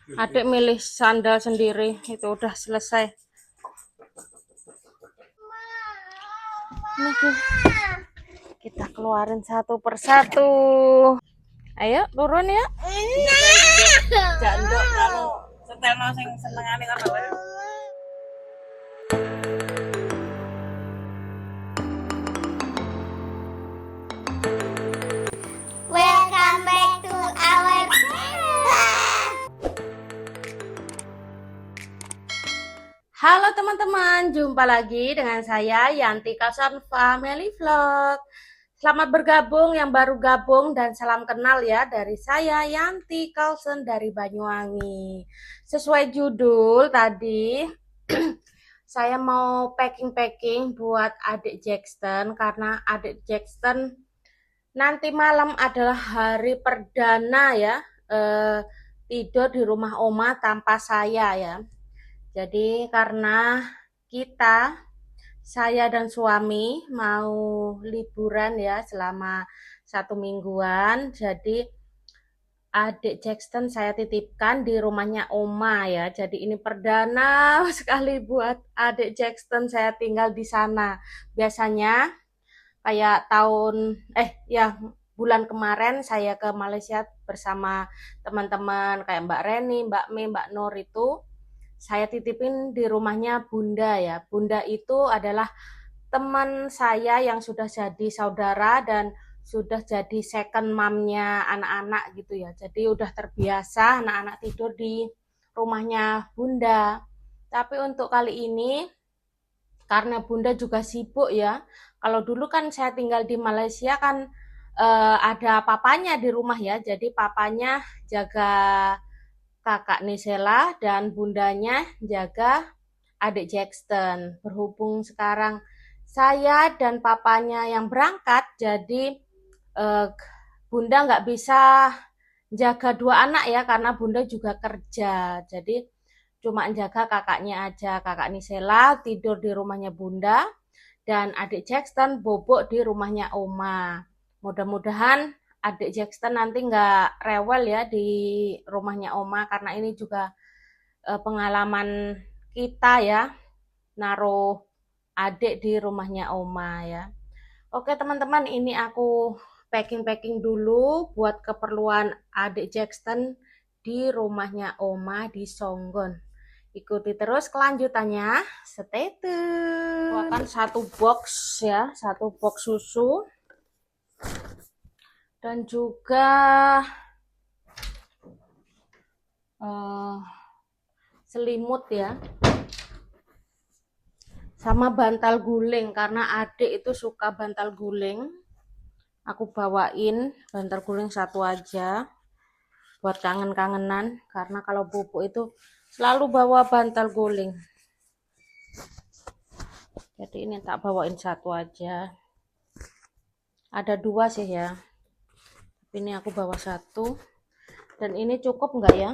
Adik milih sandal sendiri, itu udah selesai. Nih, kita keluarin satu persatu. Ayo, turun ya. Jandok kalau setelno sing senengane kan apa? Welcome back to our channel. Halo teman-teman, jumpa lagi dengan saya Yanti Kausan Family Vlog. Selamat bergabung yang baru gabung dan salam kenal ya dari saya Yanti Kausen dari Banyuwangi. Sesuai judul tadi, saya mau packing-packing buat adik Jackson karena adik Jackson nanti malam adalah hari perdana ya, tidur di rumah oma tanpa saya ya. Jadi karena saya dan suami mau liburan ya selama 1 mingguan. Jadi adik Jackson saya titipkan di rumahnya oma ya. Jadi ini perdana sekali buat adik Jackson saya tinggal di sana. Biasanya kayak bulan kemarin saya ke Malaysia bersama teman-teman kayak Mbak Reni, Mbak Mei, Mbak Nur itu saya titipin di rumahnya Bunda ya. Bunda itu adalah teman saya yang sudah jadi saudara dan sudah jadi second momnya anak-anak gitu ya. Jadi udah terbiasa anak-anak tidur di rumahnya Bunda. Tapi untuk kali ini karena Bunda juga sibuk ya. Kalau dulu kan saya tinggal di Malaysia kan ada papanya di rumah ya. Jadi papanya jaga kakak Nisela dan bundanya jaga adik Jackson. Berhubung sekarang saya dan papanya yang berangkat, jadi bunda nggak bisa jaga dua anak ya karena bunda juga kerja. Jadi cuma jaga kakaknya aja. Kakak Nisela tidur di rumahnya bunda dan adik Jackson bobok di rumahnya oma. Mudah-mudahan adik Jackson nanti nggak rewel ya di rumahnya oma karena ini juga pengalaman kita ya naruh adik di rumahnya oma ya. Oke teman-teman, ini aku packing-packing dulu buat keperluan adik Jackson di rumahnya oma di Songgon. Ikuti terus kelanjutannya, stay tune. Akan satu box ya, satu box susu dan juga selimut ya, sama bantal guling karena adik itu suka bantal guling. Aku bawain bantal guling satu aja buat kangen-kangenan karena kalau pupuk itu selalu bawa bantal guling. Jadi ini tak bawain satu aja. Ada dua sih ya. Tapi ini aku bawa satu. Dan ini cukup enggak ya?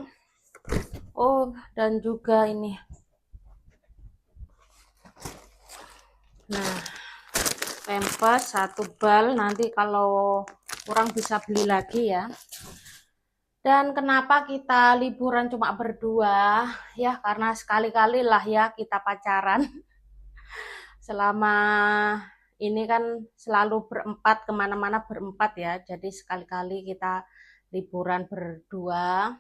Oh, dan juga ini. Nah, pempes satu bal, nanti kalau kurang bisa beli lagi ya. Dan kenapa kita liburan cuma berdua? Ya karena sekali-kali lah ya kita pacaran. Selama ini kan selalu berempat, kemana-mana berempat ya. Jadi sekali-kali kita liburan berdua.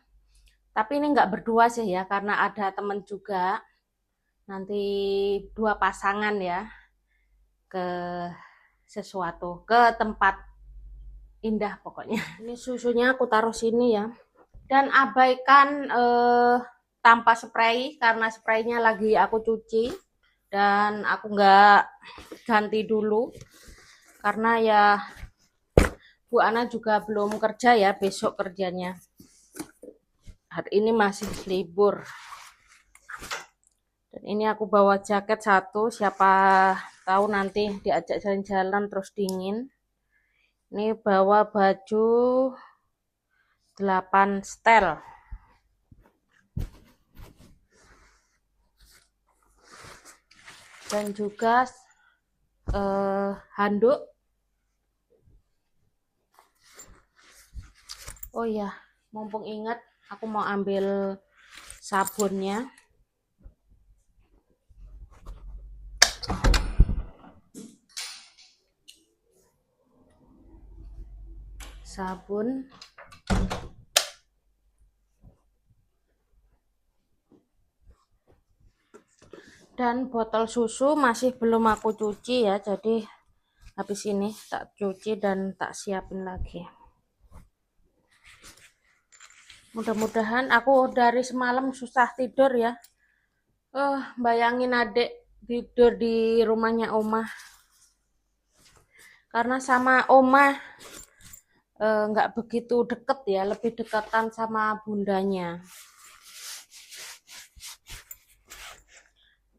Tapi ini nggak berdua sih ya, karena ada temen juga. Nanti dua pasangan ya ke tempat indah pokoknya. Ini susunya aku taruh sini ya. Dan abaikan tanpa spray karena spraynya lagi aku cuci dan aku nggak ganti dulu karena ya Bu Ana juga belum kerja ya, besok kerjanya. Hari ini masih libur. Dan ini aku bawa jaket satu, siapa tahu nanti diajak jalan-jalan terus dingin. Ini bawa baju 8 setel. Dan juga handuk. Oh ya, mumpung ingat aku mau ambil sabunnya. Sabun. Dan botol susu masih belum aku cuci ya, jadi habis ini tak cuci dan tak siapin lagi. Mudah-mudahan, aku dari semalam susah tidur ya. Bayangin adik tidur di rumahnya Oma. Karena sama Oma nggak begitu deket ya, lebih dekatan sama bundanya.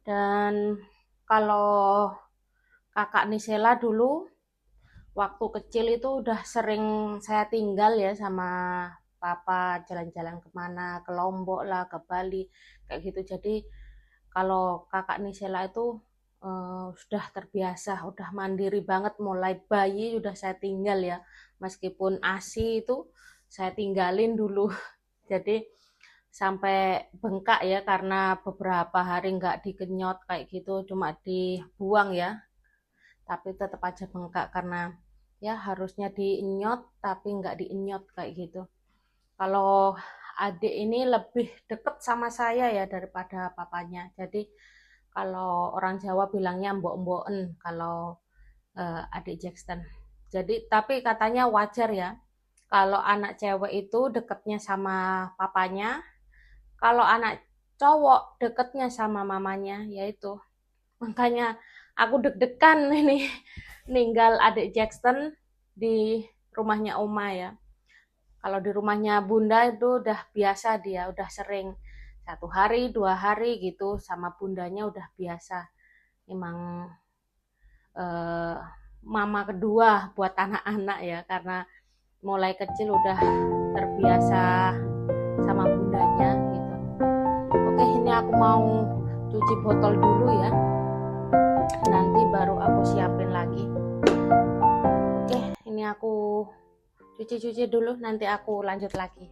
Dan kalau kakak Nisela dulu waktu kecil itu udah sering saya tinggal ya sama papa, jalan-jalan kemana, ke Lombok lah, ke Bali, kayak gitu. Jadi kalau kakak Nisela itu sudah terbiasa, udah mandiri banget, mulai bayi udah saya tinggal ya, meskipun ASI itu saya tinggalin dulu. Jadi sampai bengkak ya, karena beberapa hari nggak dikenyot kayak gitu, cuma dibuang ya, tapi tetap aja bengkak karena ya harusnya dienyot tapi nggak dienyot kayak gitu. Kalau adik ini lebih deket sama saya ya daripada papanya, jadi kalau orang Jawa bilangnya mbok-mboken kalau adik Jackson. Jadi tapi katanya wajar ya kalau anak cewek itu deketnya sama papanya, kalau anak cowok deketnya sama mamanya, yaitu makanya aku deg-degan ini ninggal adik Jackson di rumahnya Oma ya. Kalau di rumahnya Bunda itu udah biasa, dia udah sering 1 hari 2 hari gitu sama bundanya udah biasa. Emang mama kedua buat anak-anak ya, karena mulai kecil udah terbiasa sama bundanya gitu. Oke, ini aku mau cuci botol dulu ya, nanti baru aku siapin lagi. Oke, ini aku cuci-cuci dulu, nanti aku lanjut lagi.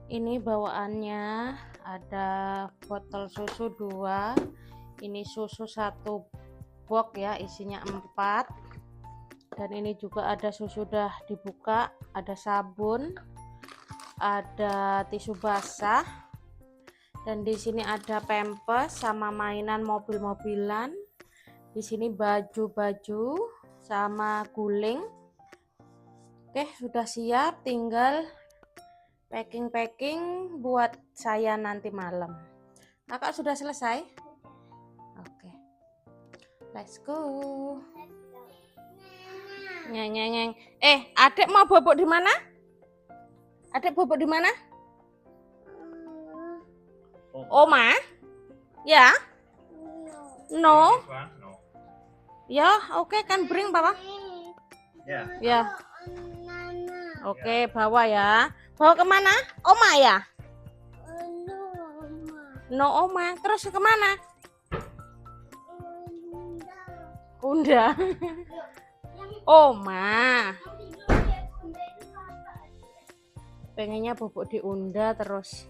Ini bawaannya ada botol susu 2, ini susu 1 box ya, isinya 4, dan ini juga ada susu udah dibuka, ada sabun, ada tisu basah, dan di sini ada pampers sama mainan mobil-mobilan. Di sini baju-baju sama guling. Oke, sudah siap, tinggal packing buat saya nanti malam. Kakak sudah selesai? Oke, let's go. Nyeng. Adek mau bobok di mana? Adek bobok di mana? Oma? Ya? No? Ya, oke, kan bring papa. Ya. Oke, bawa ya. Bawa kemana? Oma ya? No Oma. Terus kemana? Bunda. Oma. Pengennya bobok di Unda terus.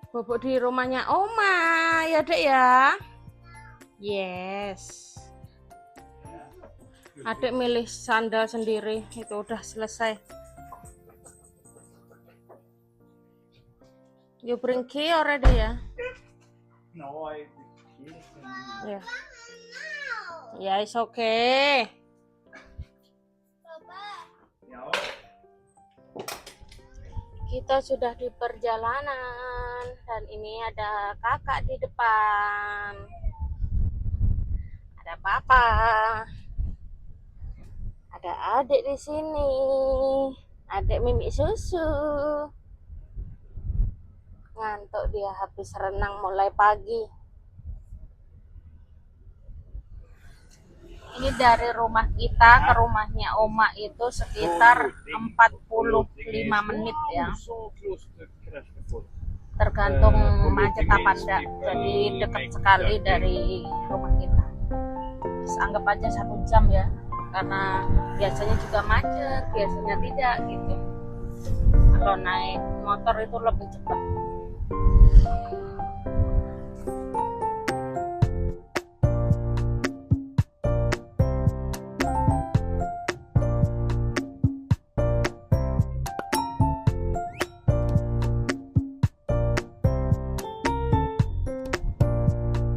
Bobok di rumahnya Oma ya dek ya. Yes. Adek milih sandal sendiri, itu udah selesai. You bring key already ya? No, Yeah. Yeah, it's okay. Kita sudah di perjalanan dan ini ada kakak di depan. Ada papa. Ada adik di sini. Adik mimi susu. Ngantuk dia habis renang mulai pagi. Ini dari rumah kita ke rumahnya Oma itu sekitar 45 menit ya. Tergantung macet apa enggak. Jadi dekat sekali dari rumah kita. Terus anggap aja 1 jam ya. Karena biasanya juga macet, biasanya tidak gitu. Kalau naik motor itu lebih cepat.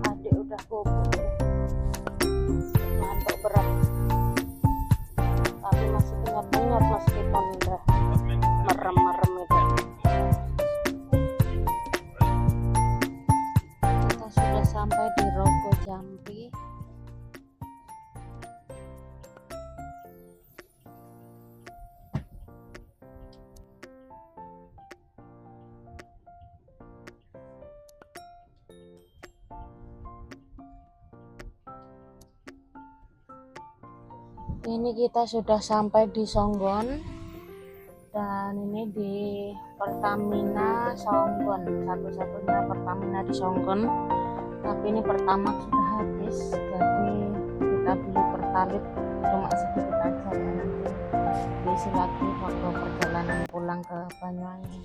Adik udah bobo, ngantuk berat. Tapi masih ingat-ingat meskipun udah merem-merem itu. Kita sudah sampai di Rogo Jambi. Ini kita sudah sampai di Songgon dan ini di Pertamina Songgon, satu-satunya Pertamina di Songgon. Tapi ini Pertamax sudah habis, jadi kita beli Pertalite cuma sedikit aja ya, nanti diisi lagi waktu perjalanan pulang ke Banyuwangi.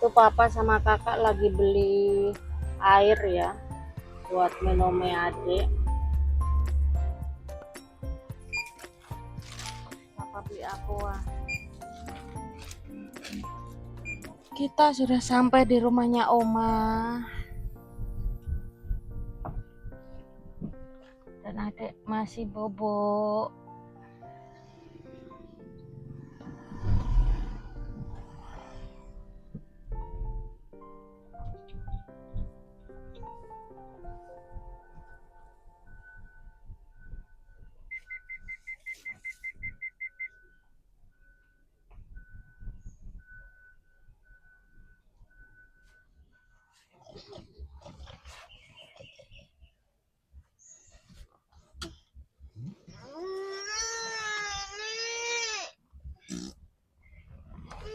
Itu papa sama kakak lagi beli air ya buat minumnya adik. Papa beli aqua. Kita sudah sampai di rumahnya Oma dan adik masih bobo.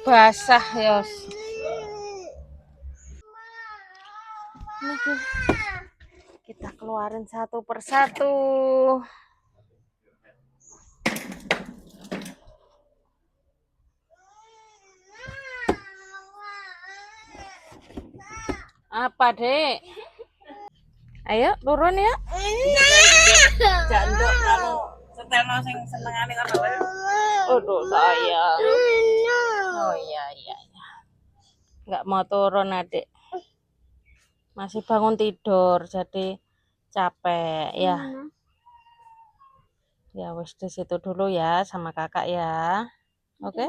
Basah yos. Nih, kita keluarin satu persatu. Apa dek? Ayo turun ya. Janduk kalau setelno sing senengane kan wae. Aduh sayang. Oh iya. Nggak mau turun adik. Masih bangun tidur jadi capek ya. Ya wis di situ dulu ya sama kakak ya. Oke.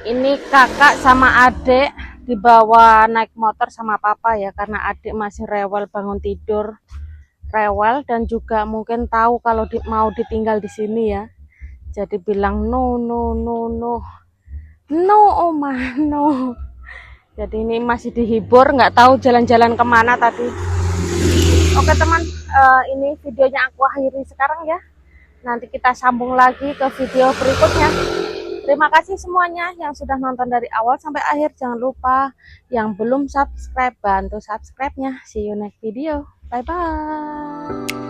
Ini kakak sama adik dibawa naik motor sama papa ya, karena adik masih rewel bangun tidur, rewel dan juga mungkin tahu kalau mau ditinggal di sini ya. Jadi bilang no Oma no. Jadi ini masih dihibur, nggak tahu jalan-jalan kemana tadi. Oke teman, ini videonya aku akhiri sekarang ya. Nanti kita sambung lagi ke video berikutnya. Terima kasih semuanya yang sudah nonton dari awal sampai akhir. Jangan lupa yang belum subscribe, bantu subscribe-nya. See you next video. Bye-bye.